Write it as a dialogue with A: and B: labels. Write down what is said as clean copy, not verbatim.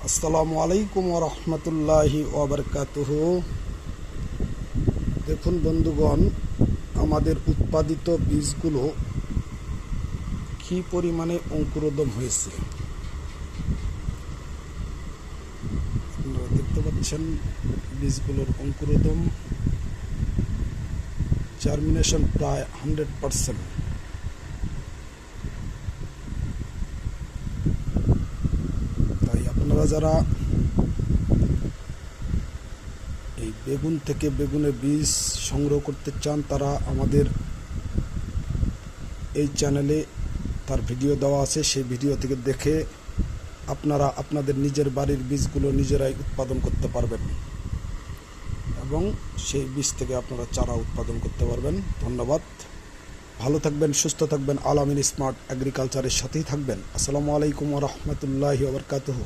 A: আসসালামু আলাইকুম ওয়া রাহমাতুল্লাহি ওয়া বারাকাতুহু। দেখুন বন্ধুগণ, আমাদের উৎপাদিত বীজগুলো কি পরিমাণে অঙ্কুরোদ্গম হয়েছে আপনারা দেখতে পাচ্ছেন। বীজগুলোর অঙ্কুরোদ্গম, জার্মিনেশন প্রায় 100%। তাই আপনারা যারা এই বেগুন থেকে বেগুনের বীজ সংগ্রহ করতে চান, তারা আমাদের এই চ্যানেলে তার ভিডিও দেওয়া আছে। সেই ভিডিও থেকে দেখে আপনারা আপনাদের নিজের বাড়ির বীজগুলো নিজেরাই উৎপাদন করতে পারবেন এবং সেই বীজ থেকে আপনারা চারা উৎপাদন করতে পারবেন। ধন্যবাদ। ভালো থাকবেন, সুস্থ থাকবেন। আল আমিন স্মার্ট এগ্রিকালচারের সাথেই থাকবেন। আসসালামু আলাইকুম ওয়া রাহমাতুল্লাহি ওয়া বারাকাতুহু।